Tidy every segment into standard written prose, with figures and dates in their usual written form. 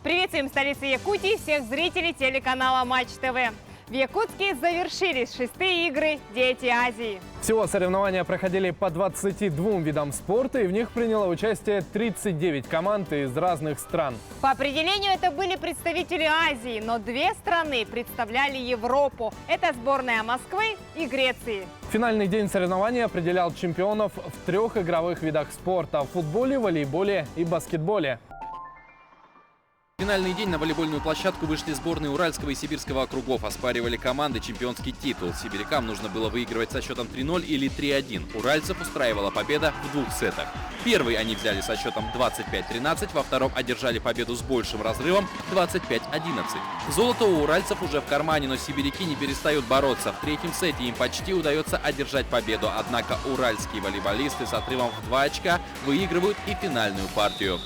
Приветствуем столицу Якутии, всех зрителей телеканала Матч ТВ. В Якутске завершились 6-е игры «Дети Азии». Всего соревнования проходили по 22 видам спорта, и в них приняло участие 39 команд из разных стран. По определению это были представители Азии, но две страны представляли Европу. Это сборная Москвы и Греции. Финальный день соревнований определял чемпионов в 3 игровых видах спорта – футболе, волейболе и баскетболе. В финальный день на волейбольную площадку вышли сборные Уральского и Сибирского округов. Оспаривали команды чемпионский титул. Сибирякам нужно было выигрывать со счетом 3-0 или 3-1. Уральцев устраивала победа в 2 сетах. Первый они взяли со счетом 25-13, во втором одержали победу с большим разрывом 25-11. Золото у уральцев уже в кармане, но сибиряки не перестают бороться. В 3-м сете им почти удается одержать победу. Однако уральские волейболисты с отрывом в 2 очка выигрывают и финальную партию.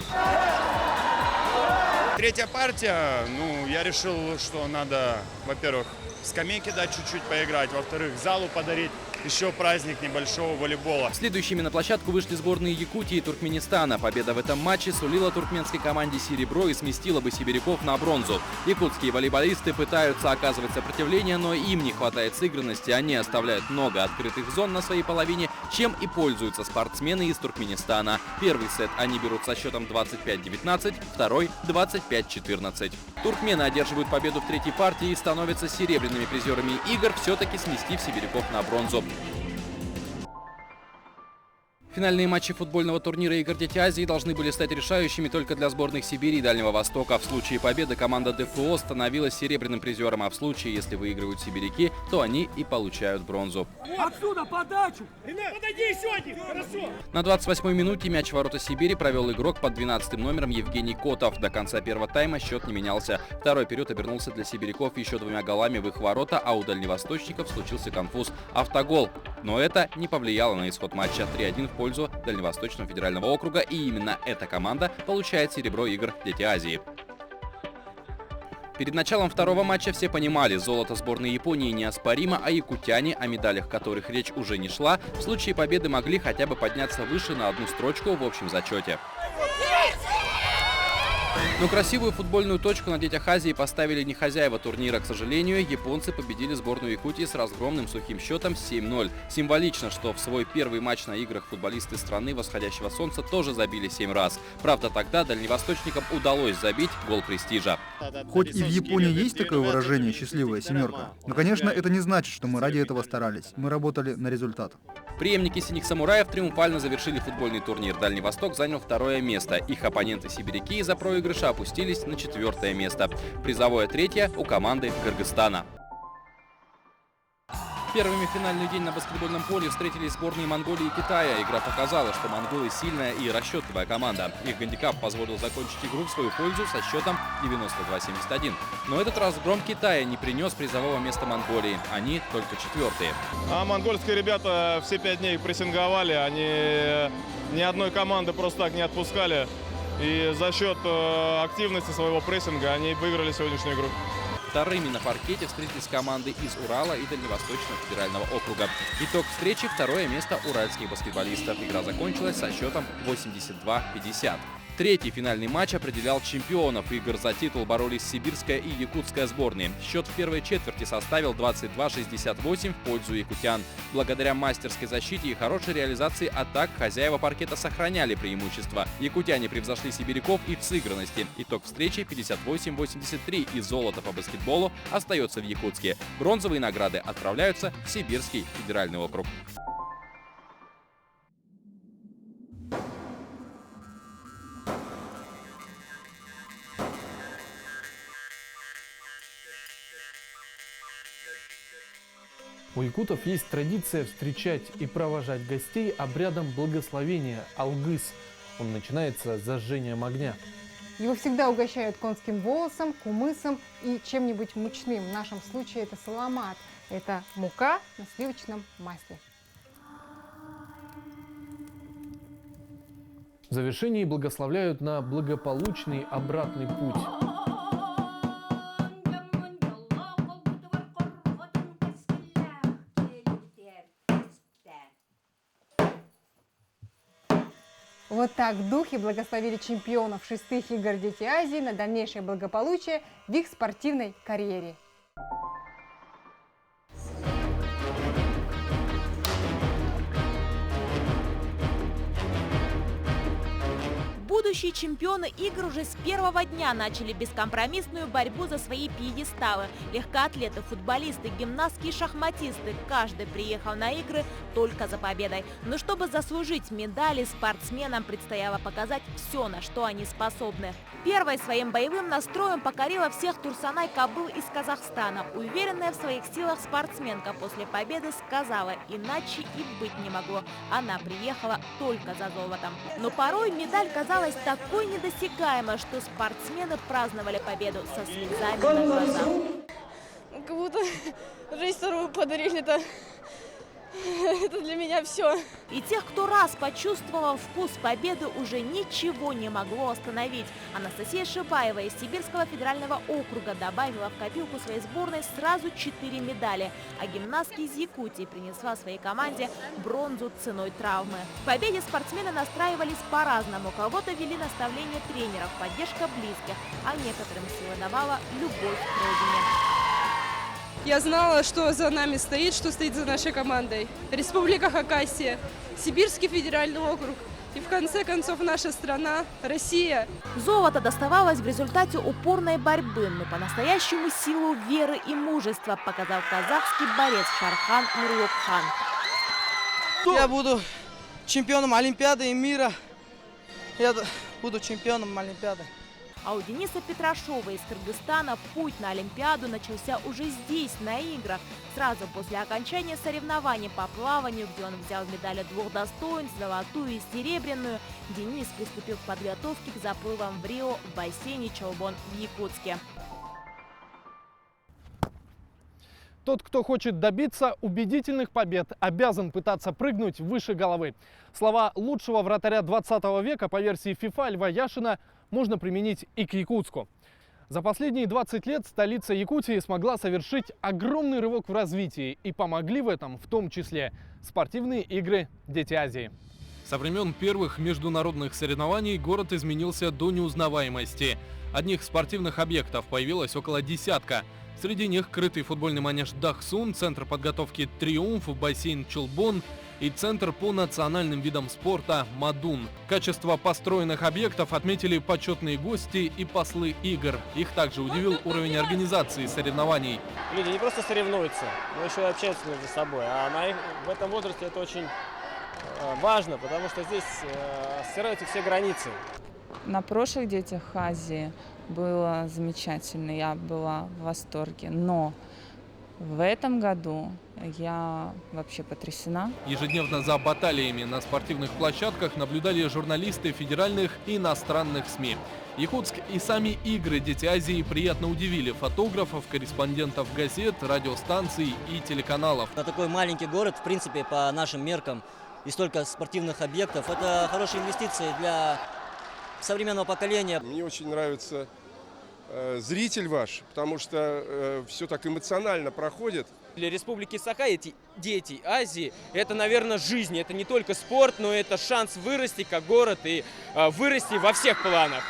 Третья партия, я решил, что надо, во-первых, скамейки дать чуть-чуть поиграть, во-вторых, залу подарить еще праздник небольшого волейбола. Следующими на площадку вышли сборные Якутии и Туркменистана. Победа в этом матче сулила туркменской команде серебро и сместила бы сибиряков на бронзу. Якутские волейболисты пытаются оказывать сопротивление, но им не хватает сыгранности. Они оставляют много открытых зон на своей половине, чем и пользуются спортсмены из Туркменистана. Первый сет они берут со счетом 25-19, второй – 25-14. Туркмены одерживают победу в 3-й партии и становятся серебряными призерами игр, все-таки сместив сибиряков на бронзу. Финальные матчи футбольного турнира игр «Дети Азии» должны были стать решающими только для сборных Сибири и Дальнего Востока. В случае победы команда ДФО становилась серебряным призером, а в случае, если выигрывают сибиряки, то они и получают бронзу. Отсюда подачу! Ренат, подойди еще один! Хорошо! На 28-й минуте мяч в ворота Сибири провел игрок под 12-м номером Евгений Котов. До конца первого тайма счет не менялся. Второй период обернулся для сибиряков еще 2 голами в их ворота, а у дальневосточников случился конфуз – автогол. Но это не повлияло на исход матча. 3-1 в пользу Дальневосточного федерального округа, и именно эта команда получает серебро игр «Дети Азии». Перед началом второго матча все понимали, золото сборной Японии неоспоримо, а якутяне, о медалях которых речь уже не шла, в случае победы могли хотя бы подняться выше на 1 строчку в общем зачете. Но красивую футбольную точку на «Детях Азии» поставили не хозяева турнира. К сожалению, японцы победили сборную Якутии с разгромным сухим счетом 7-0. Символично, что в свой первый матч на играх футболисты страны восходящего солнца тоже забили 7 раз. Правда, тогда дальневосточникам удалось забить гол престижа. Хоть и в Японии есть такое выражение «счастливая семерка», но, конечно, это не значит, что мы ради этого старались. Мы работали на результат. Преемники «Синих самураев» триумфально завершили футбольный турнир. Дальний Восток занял 2-е место. Их оппоненты-сибиряки из-за проигрыша опустились на 4-е место. Призовое 3-е у команды Кыргызстана. Первыми в финальный день на баскетбольном поле встретились сборные Монголии и Китая. Игра показала, что монголы сильная и расчетливая команда. Их гандикап позволил закончить игру в свою пользу со счетом 92-71. Но этот разгром Китая не принес призового места Монголии. Они только 4-е. А монгольские ребята все 5 дней прессинговали. Они ни одной команды просто так не отпускали. И за счет активности своего прессинга они выиграли сегодняшнюю игру. Вторыми на паркете встретились команды из Урала и Дальневосточного федерального округа. Итог встречи – 2-е место уральских баскетболистов. Игра закончилась со счетом 82-50. Третий финальный матч определял чемпионов. Игр за титул боролись сибирская и якутская сборные. Счет в первой четверти составил 22-68 в пользу якутян. Благодаря мастерской защите и хорошей реализации атак хозяева паркета сохраняли преимущество. Якутяне превзошли сибиряков и в сыгранности. Итог встречи 58-83, и золото по баскетболу остается в Якутске. Бронзовые награды отправляются в Сибирский федеральный округ. У якутов есть традиция встречать и провожать гостей обрядом благословения алгыс. Он начинается с зажжением огня. Его всегда угощают конским волосом, кумысом и чем-нибудь мучным. В нашем случае это саламат. Это мука на сливочном масле. В завершении благословляют на благополучный обратный путь. В Вот так в духе благословили чемпионов 6-х игр «Дети Азии» на дальнейшее благополучие в их спортивной карьере. Будущие чемпионы игр уже с первого дня начали бескомпромиссную борьбу за свои пьедесталы. Легкоатлеты, футболисты, гимнастки и шахматисты. Каждый приехал на игры только за победой. Но чтобы заслужить медали, спортсменам предстояло показать все, на что они способны. Первой своим боевым настроем покорила всех Турсанай Кабыл из Казахстана. Уверенная в своих силах спортсменка после победы сказала, иначе и быть не могло. Она приехала только за золотом. Но порой медаль казалась такой недосягаемой, что спортсмены праздновали победу со слезами на глазах. Как будто жизнь вторую подарили, это для меня все. И тех, кто раз почувствовал вкус победы, уже ничего не могло остановить. Анастасия Шибаева из Сибирского федерального округа добавила в копилку своей сборной сразу 4 медали. А гимнастка из Якутии принесла своей команде бронзу ценой травмы. К победе спортсмены настраивались по-разному. Кого-то вели наставления тренеров, поддержка близких, а некоторым силы давала любовь к родине. Я знала, что за нами стоит, что стоит за нашей командой. Республика Хакасия, Сибирский федеральный округ и, в конце концов, наша страна, Россия. Золото доставалось в результате упорной борьбы, но по-настоящему силу веры и мужества показал казахский борец Шархан Нурлукхан. Я буду чемпионом Олимпиады и мира. Я буду чемпионом Олимпиады. А у Дениса Петрашова из Кыргызстана путь на Олимпиаду начался уже здесь, на играх. Сразу после окончания соревнований по плаванию, где он взял медали 2 достоинств, золотую и серебряную, Денис приступил к подготовке к заплывам в Рио в бассейне Чолбон в Якутске. Тот, кто хочет добиться убедительных побед, обязан пытаться прыгнуть выше головы. Слова лучшего вратаря 20 века по версии ФИФА Льва Яшина можно применить и к Якутску. За последние 20 лет столица Якутии смогла совершить огромный рывок в развитии, и помогли в этом в том числе спортивные игры «Дети Азии». Со времен первых международных соревнований город изменился до неузнаваемости. Одних спортивных объектов появилось около десятка. Среди них крытый футбольный манеж Дахсун, центр подготовки Триумф, бассейн Чолбон и центр по национальным видам спорта Мадун. Качество построенных объектов отметили почетные гости и послы игр. Их также удивил уровень организации соревнований. Люди не просто соревнуются, но еще и общаются между собой. А в этом возрасте это очень важно, потому что здесь стираются все границы. На прошлых «Детях Азии» было замечательно, я была в восторге, но в этом году я вообще потрясена. Ежедневно за баталиями на спортивных площадках наблюдали журналисты федеральных и иностранных СМИ. Якутск и сами игры «Дети Азии» приятно удивили фотографов, корреспондентов газет, радиостанций и телеканалов. На такой маленький город, в принципе, по нашим меркам, и столько спортивных объектов, это хорошие инвестиции для современного поколения. Мне очень нравится зритель ваш, потому что все так эмоционально проходит. Для Республики Саха эти дети Азии – это, наверное, жизнь. Это не только спорт, но это шанс вырасти как город и вырасти во всех планах.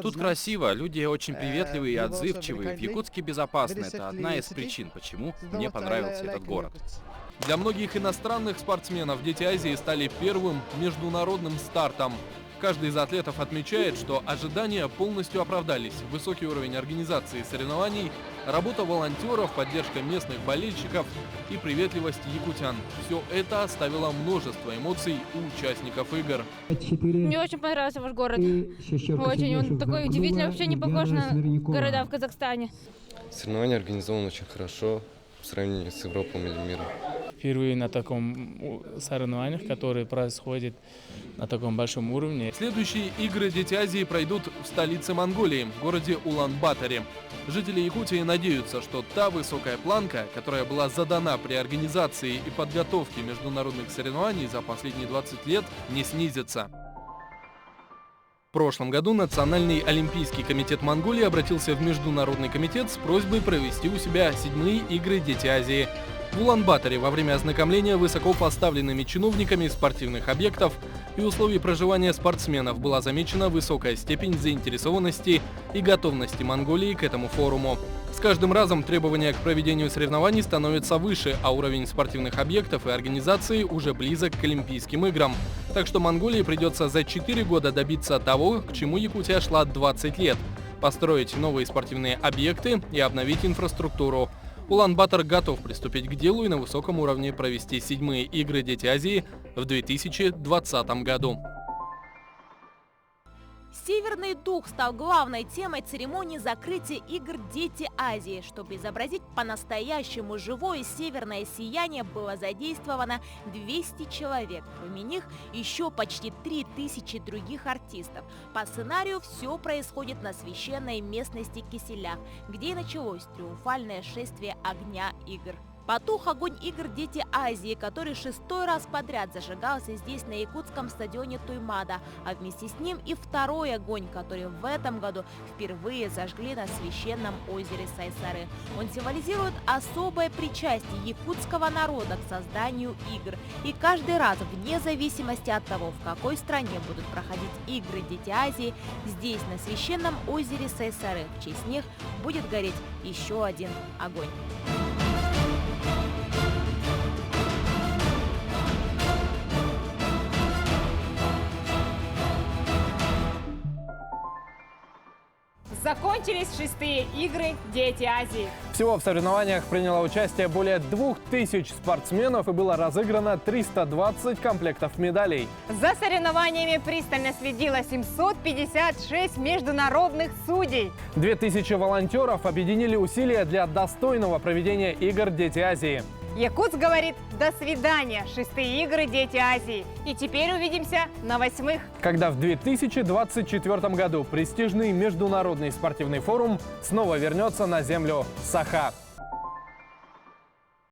Тут красиво, люди очень приветливые и отзывчивые. В Якутске безопасно. Это одна из причин, почему мне понравился этот город. Для многих иностранных спортсменов «Дети Азии» стали первым международным стартом. Каждый из атлетов отмечает, что ожидания полностью оправдались. Высокий уровень организации соревнований, работа волонтеров, поддержка местных болельщиков и приветливость якутян. Все это оставило множество эмоций у участников игр. Мне очень понравился ваш город. Очень, он такой удивительный, вообще не похож на города в Казахстане. Соревнования организованы очень хорошо в сравнении с Европой или миром. Впервые на таком соревнованиях, которые происходят на таком большом уровне. Следующие игры «Дети Азии» пройдут в столице Монголии, в городе Улан-Баторе. Жители Якутии надеются, что та высокая планка, которая была задана при организации и подготовке международных соревнований за последние 20 лет, не снизится. В прошлом году Национальный олимпийский комитет Монголии обратился в Международный комитет с просьбой провести у себя 7-е игры «Дети Азии». В Улан-Баторе во время ознакомления высоко поставленными чиновниками спортивных объектов и условий проживания спортсменов была замечена высокая степень заинтересованности и готовности Монголии к этому форуму. С каждым разом требования к проведению соревнований становятся выше, а уровень спортивных объектов и организации уже близок к Олимпийским играм. Так что Монголии придется за 4 года добиться того, к чему Якутия шла 20 лет – построить новые спортивные объекты и обновить инфраструктуру. Улан-Батор готов приступить к делу и на высоком уровне провести 7-е игры «Дети Азии» в 2020 году. Северный дух стал главной темой церемонии закрытия игр «Дети Азии». Чтобы изобразить по-настоящему живое северное сияние, было задействовано 200 человек. Кроме них еще почти 3000 других артистов. По сценарию все происходит на священной местности Киселях, где и началось триумфальное шествие огня игр. Потух огонь игр «Дети Азии», который 6-й раз подряд зажигался здесь, на якутском стадионе Туймада, а вместе с ним и 2-й огонь, который в этом году впервые зажгли на священном озере Сайсары. Он символизирует особое причастие якутского народа к созданию игр. И каждый раз, вне зависимости от того, в какой стране будут проходить игры «Дети Азии», здесь, на священном озере Сайсары, в честь них будет гореть еще один огонь. Закончились 6-е игры «Дети Азии». Всего в соревнованиях приняло участие более 2000 спортсменов и было разыграно 320 комплектов медалей. За соревнованиями пристально следило 756 международных судей. 2000 волонтеров объединили усилия для достойного проведения игр «Дети Азии». Якутск говорит «до свидания», 6-е игры «Дети Азии». И теперь увидимся на 8-х. Когда в 2024 году престижный международный спортивный форум снова вернется на землю Саха.